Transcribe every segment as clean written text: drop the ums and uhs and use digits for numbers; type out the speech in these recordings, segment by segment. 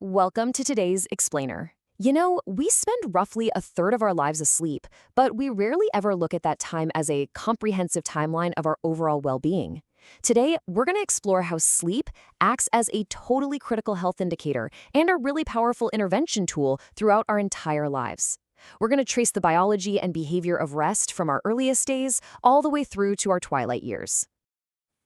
Welcome to today's Explainer. We spend roughly a third of our lives asleep, but we rarely ever look at that time as a comprehensive timeline of our overall well-being. Today, we're going to explore how sleep acts as a totally critical health indicator and a really powerful intervention tool throughout our entire lives. We're going to trace the biology and behavior of rest from our earliest days all the way through to our twilight years.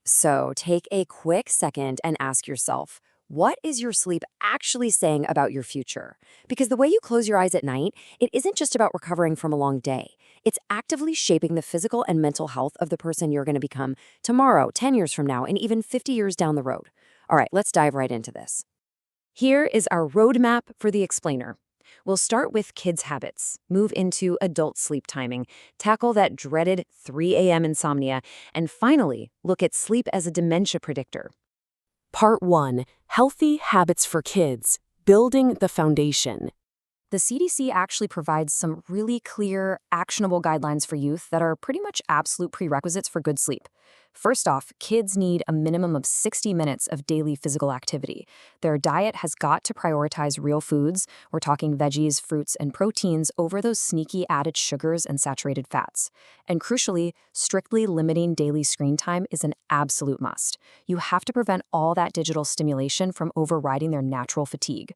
So take a quick second and ask yourself, what is your sleep actually saying about your future? Because the way you close your eyes at night, it isn't just about recovering from a long day. It's actively shaping the physical and mental health of the person you're going to become tomorrow, 10 years from now, and even 50 years down the road. All right, let's dive right into this. Here is our roadmap for the Explainer. We'll start with kids' habits, move into adult sleep timing, tackle that dreaded 3 a.m. insomnia, and finally, look at sleep as a dementia predictor. Part 1. Healthy Habits for Kids, Building the Foundation. The CDC actually provides some really clear, actionable guidelines for youth that are pretty much absolute prerequisites for good sleep. First off, kids need a minimum of 60 minutes of daily physical activity. Their diet has got to prioritize real foods. We're talking veggies, fruits, and proteins over those sneaky added sugars and saturated fats. And crucially, strictly limiting daily screen time is an absolute must. You have to prevent all that digital stimulation from overriding their natural fatigue.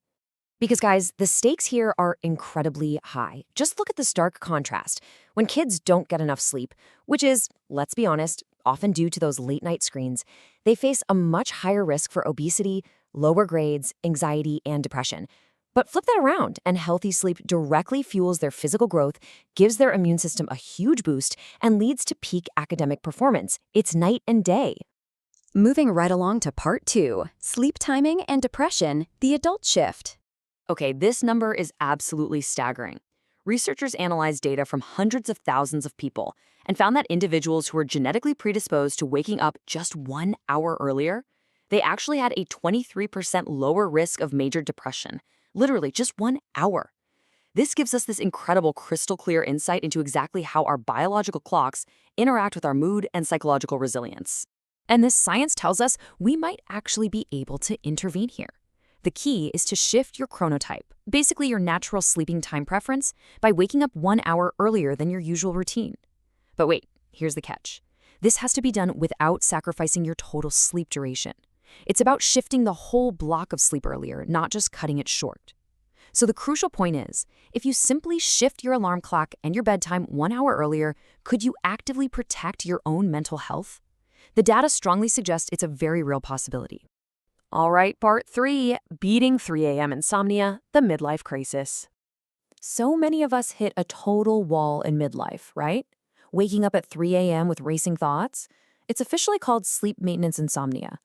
Because, guys, the stakes here are incredibly high. Just look at the stark contrast. When kids don't get enough sleep, which is, let's be honest, often due to those late-night screens, they face a much higher risk for obesity, lower grades, anxiety, and depression. But flip that around, and healthy sleep directly fuels their physical growth, gives their immune system a huge boost, and leads to peak academic performance. It's night and day. Moving right along to Part 2, Sleep Timing and Depression, the Adult Shift. Okay, this number is absolutely staggering. Researchers analyzed data from hundreds of thousands of people and found that individuals who were genetically predisposed to waking up just 1 hour earlier, they actually had a 23% lower risk of major depression. Literally, just 1 hour. This gives us this incredible crystal clear insight into exactly how our biological clocks interact with our mood and psychological resilience. And this science tells us we might actually be able to intervene here. The key is to shift your chronotype, basically your natural sleeping time preference, by waking up 1 hour earlier than your usual routine. But wait, here's the catch. This has to be done without sacrificing your total sleep duration. It's about shifting the whole block of sleep earlier, not just cutting it short. So the crucial point is, if you simply shift your alarm clock and your bedtime 1 hour earlier, could you actively protect your own mental health? The data strongly suggests it's a very real possibility. All right, Part 3, Beating 3 a.m. Insomnia, the Midlife Crisis. So many of us hit a total wall in midlife, right? Waking up at 3 a.m. with racing thoughts? It's officially called sleep maintenance insomnia.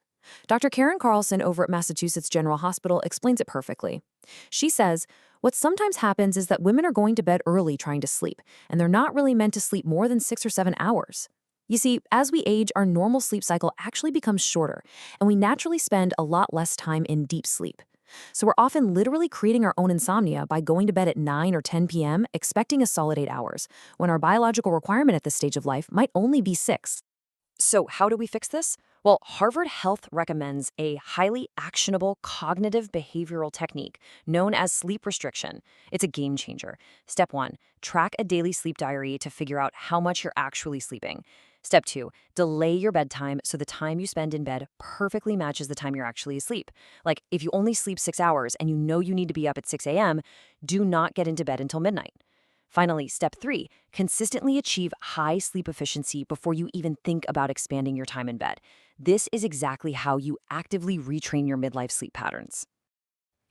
Dr. Karen Carlson over at Massachusetts General Hospital explains it perfectly. She says, what sometimes happens is that women are going to bed early trying to sleep, and they're not really meant to sleep more than 6 or 7 hours. You see, as we age, our normal sleep cycle actually becomes shorter, and we naturally spend a lot less time in deep sleep. So we're often literally creating our own insomnia by going to bed at 9 or 10 p.m., expecting a solid 8 hours, when our biological requirement at this stage of life might only be 6. So how do we fix this? Well, Harvard Health recommends a highly actionable cognitive behavioral technique known as sleep restriction. It's a game changer. Step 1, track a daily sleep diary to figure out how much you're actually sleeping. Step 2, delay your bedtime so the time you spend in bed perfectly matches the time you're actually asleep. Like, if you only sleep 6 hours and you know you need to be up at 6 a.m., do not get into bed until midnight. Finally, Step 3, consistently achieve high sleep efficiency before you even think about expanding your time in bed. This is exactly how you actively retrain your midlife sleep patterns.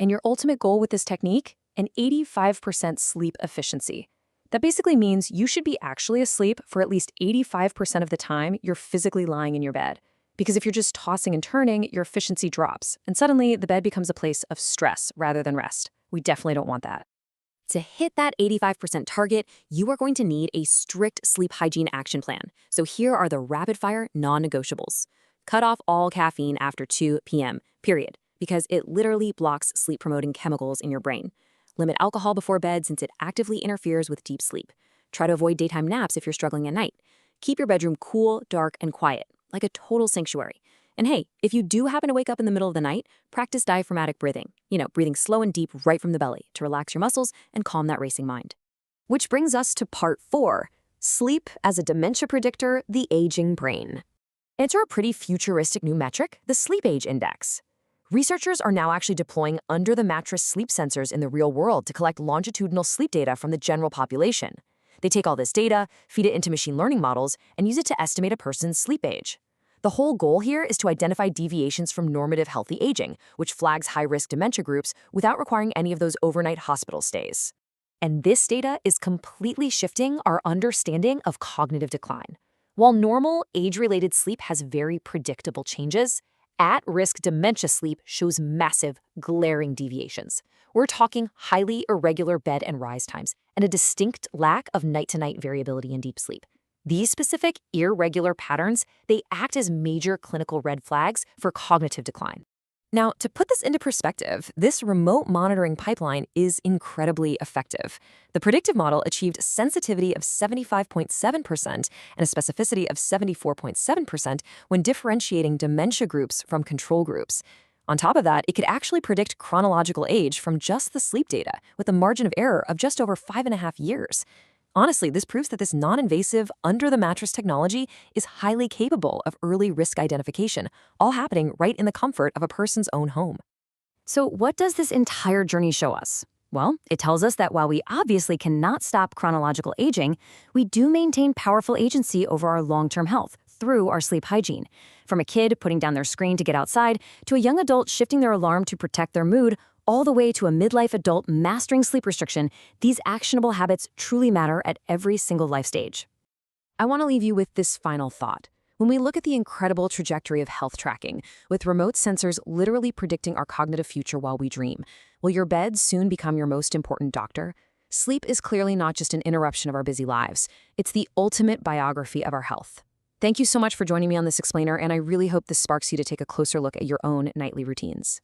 And your ultimate goal with this technique? An 85% sleep efficiency. That basically means you should be actually asleep for at least 85% of the time you're physically lying in your bed. Because if you're just tossing and turning, your efficiency drops, and suddenly the bed becomes a place of stress rather than rest. We definitely don't want that. To hit that 85% target, you are going to need a strict sleep hygiene action plan. So here are the rapid-fire non-negotiables. Cut off all caffeine after 2 p.m., period, because it literally blocks sleep-promoting chemicals in your brain. Limit alcohol before bed since it actively interferes with deep sleep. Try to avoid daytime naps if you're struggling at night. Keep your bedroom cool, dark, and quiet, like a total sanctuary. And hey, if you do happen to wake up in the middle of the night, practice diaphragmatic breathing. Breathing slow and deep right from the belly to relax your muscles and calm that racing mind. Which brings us to part 4, sleep as a dementia predictor, the aging brain. Enter a pretty futuristic new metric, the sleep age index. Researchers are now actually deploying under-the-mattress sleep sensors in the real world to collect longitudinal sleep data from the general population. They take all this data, feed it into machine learning models, and use it to estimate a person's sleep age. The whole goal here is to identify deviations from normative healthy aging, which flags high-risk dementia groups without requiring any of those overnight hospital stays. And this data is completely shifting our understanding of cognitive decline. While normal, age-related sleep has very predictable changes, at-risk dementia sleep shows massive, glaring deviations. We're talking highly irregular bed and rise times and a distinct lack of night-to-night variability in deep sleep. These specific, irregular patterns, they act as major clinical red flags for cognitive decline. Now, to put this into perspective, this remote monitoring pipeline is incredibly effective. The predictive model achieved sensitivity of 75.7% and a specificity of 74.7% when differentiating dementia groups from control groups. On top of that, it could actually predict chronological age from just the sleep data, with a margin of error of just over 5.5 years. Honestly, this proves that this non-invasive, under-the-mattress technology is highly capable of early risk identification, all happening right in the comfort of a person's own home. So what does this entire journey show us? Well, it tells us that while we obviously cannot stop chronological aging, we do maintain powerful agency over our long-term health through our sleep hygiene. From a kid putting down their screen to get outside, to a young adult shifting their alarm to protect their mood, all the way to a midlife adult mastering sleep restriction, these actionable habits truly matter at every single life stage. I want to leave you with this final thought. When we look at the incredible trajectory of health tracking, with remote sensors literally predicting our cognitive future while we dream, will your bed soon become your most important doctor? Sleep is clearly not just an interruption of our busy lives. It's the ultimate biography of our health. Thank you so much for joining me on this explainer, and I really hope this sparks you to take a closer look at your own nightly routines.